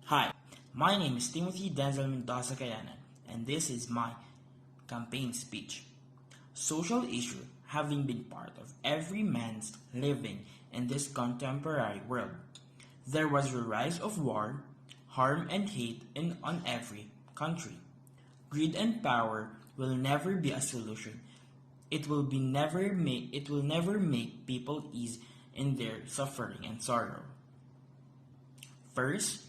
Hi, my name is Timothy Denzel Mendoza Kayanan, and this is my campaign speech. Social issues having been part of every man's living in this contemporary world. There was a rise of war, harm, and hate on every country. Greed and power will never be a solution. It will never make people ease in their suffering and sorrow. First,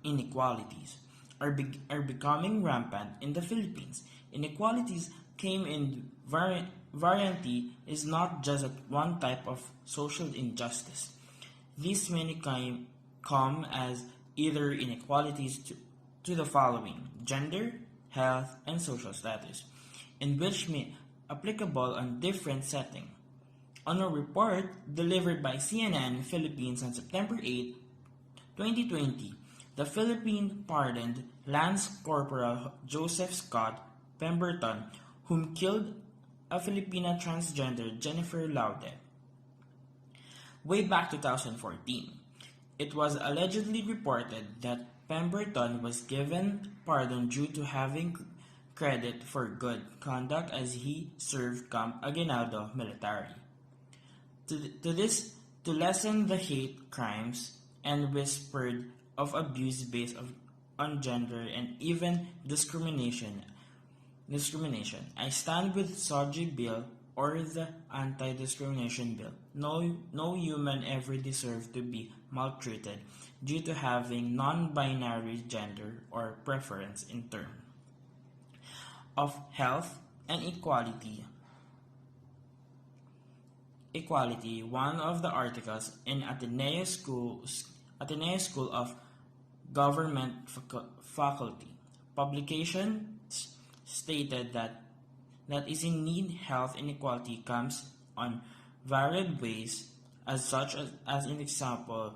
inequalities are becoming rampant in the Philippines. Inequalities came in variety is not just one type of social injustice. These many come as either inequalities to the following: gender, health, and social status, in which may applicable on different setting. On a report delivered by CNN Philippines on September 8, 2020, the Philippine pardoned Lance Corporal Joseph Scott Pemberton, whom killed a Filipina transgender Jennifer Laude. Way back 2014, it was allegedly reported that Pemberton was given pardon due to having credit for good conduct as he served Camp Aguinaldo military. To lessen the hate crimes and whispered of abuse based on gender and even discrimination. I stand with SOGI bill or the anti-discrimination bill. No human ever deserves to be maltreated due to having non-binary gender or preference in terms of health and equality. One of the articles in Ateneo School of Government Faculty publications stated that is in need health inequality comes on varied ways as such as in example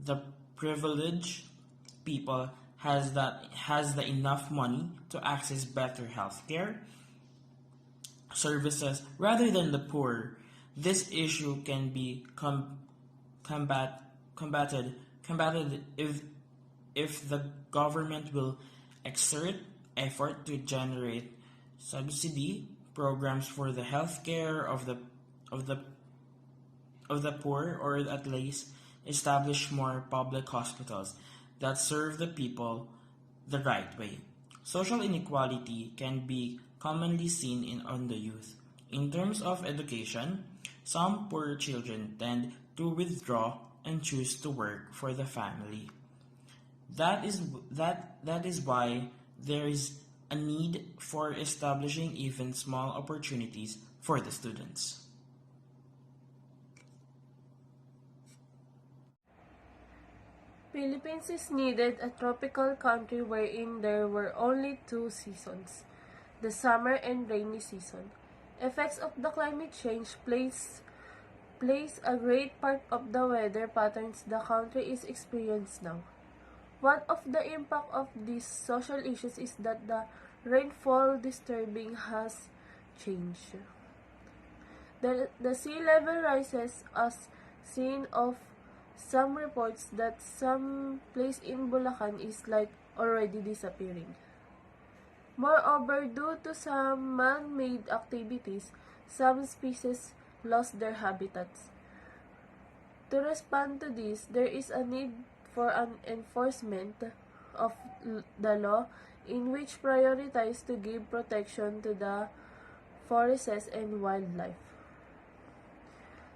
the privileged people has the enough money to access better health care services rather than the poor. This issue can be combated if the government will exert effort to generate subsidy programs for the health care of the poor, or at least establish more public hospitals that serve the people the right way. Social inequality can be commonly seen on the youth. In terms of education, some poor children tend to withdraw and choose to work for the family. That is why there is a need for establishing even small opportunities for the students. Philippines is needed a tropical country wherein there were only two seasons, the summer and rainy season. Effects of the climate change plays a great part of the weather patterns the country is experiencing now. One of the impact of these social issues is that the rainfall disturbing has changed. The sea level rises as seen of some reports that some place in Bulacan is like already disappearing. Moreover, due to some man-made activities, some species lost their habitats. To respond to this, there is a need for an enforcement of the law in which prioritize to give protection to the forests and wildlife.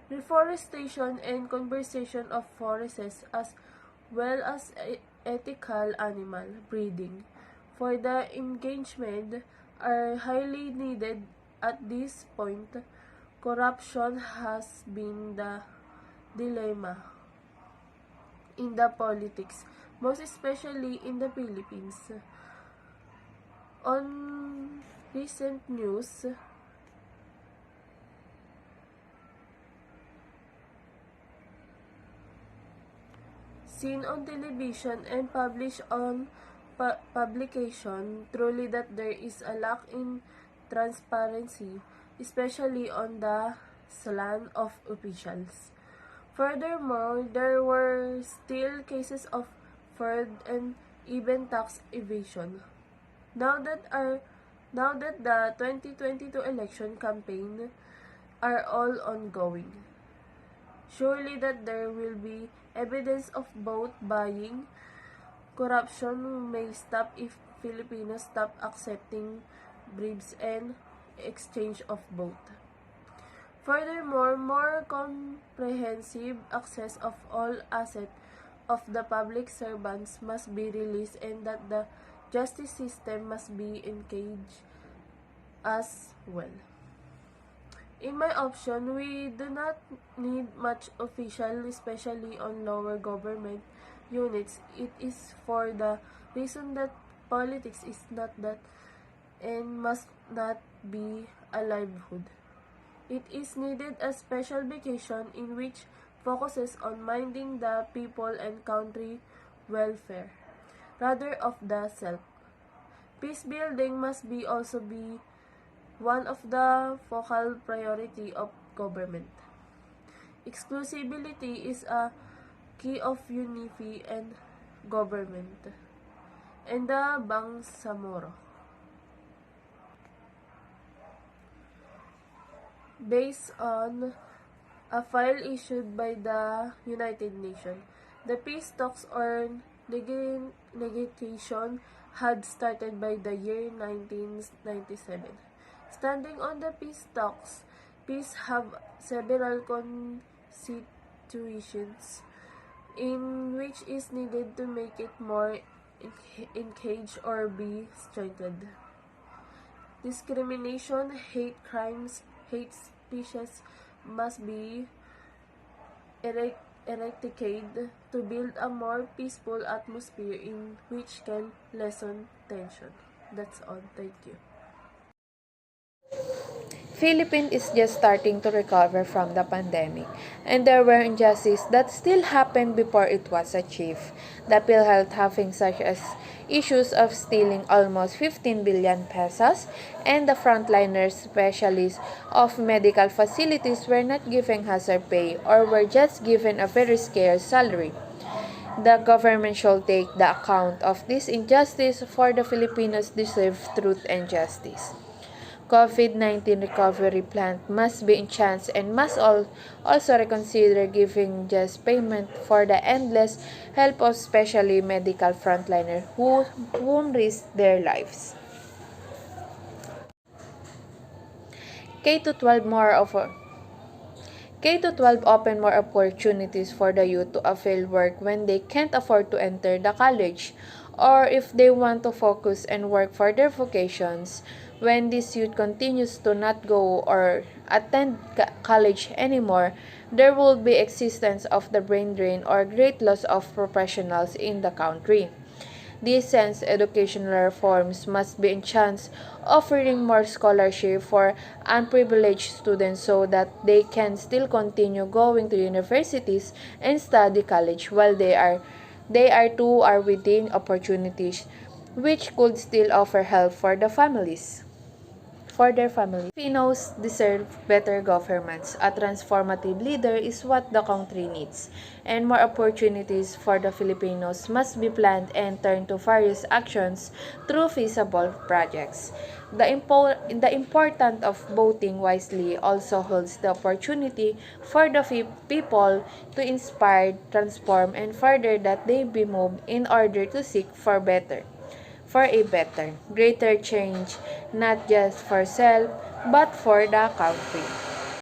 Reforestation and conservation of forests as well as ethical animal breeding for the engagement are highly needed at this point. Corruption has been the dilemma in the politics, most especially in the Philippines. On recent news, seen on television and published on publication, truly that there is a lack in transparency, especially on the slant of officials. Furthermore, there were still cases of fraud and even tax evasion. Now that the 2022 election campaign are all ongoing, surely that there will be evidence of vote buying. Corruption may stop if Filipinos stop accepting bribes and exchange of vote. Furthermore, more comprehensive access of all assets of the public servants must be released, and that the justice system must be engaged as well. In my option, we do not need much official, especially on lower government units. It is for the reason that politics is not that and must not be a livelihood. It is needed a special vacation in which focuses on minding the people and country welfare, rather of the self. Peace building must be also be one of the focal priority of government. Exclusivity is a key of unity and government. And the Bangsamoro. Based on a file issued by the United Nations, the peace talks or negotiation had started by the year 1997. Standing on the peace talks, peace have several constitutions in which is needed to make it more engaged or be strengthened. Discrimination, hate crimes, hate speeches must be eradicated to build a more peaceful atmosphere in which can lessen tension. That's all. Thank you. Philippines is just starting to recover from the pandemic, and there were injustices that still happened before it was achieved. The PhilHealth having such as issues of stealing almost 15 billion pesos, and the frontliners specialists of medical facilities were not given hazard pay or were just given a very scarce salary. The government should take the account of this injustice, for the Filipinos deserve truth and justice. COVID-19 recovery plan must be enhanced and must also reconsider giving just payment for the endless help of especially medical frontliners whom risk their lives. K-12 K-12 open more opportunities for the youth to avail work when they can't afford to enter the college, or if they want to focus and work for their vocations. When this youth continues to not go or attend college anymore, there will be existence of the brain drain or great loss of professionals in the country. These sense educational reforms must be enhanced, offering more scholarship for unprivileged students so that they can still continue going to universities and study college while are within opportunities which could still offer help for their families. Filipinos deserve better governments. A transformative leader is what the country needs, and more opportunities for the Filipinos must be planned and turned to various actions through feasible projects. The importance of voting wisely also holds the opportunity for the people to inspire, transform, and further that they be moved in order to seek for a better, greater change, not just for self, but for the country.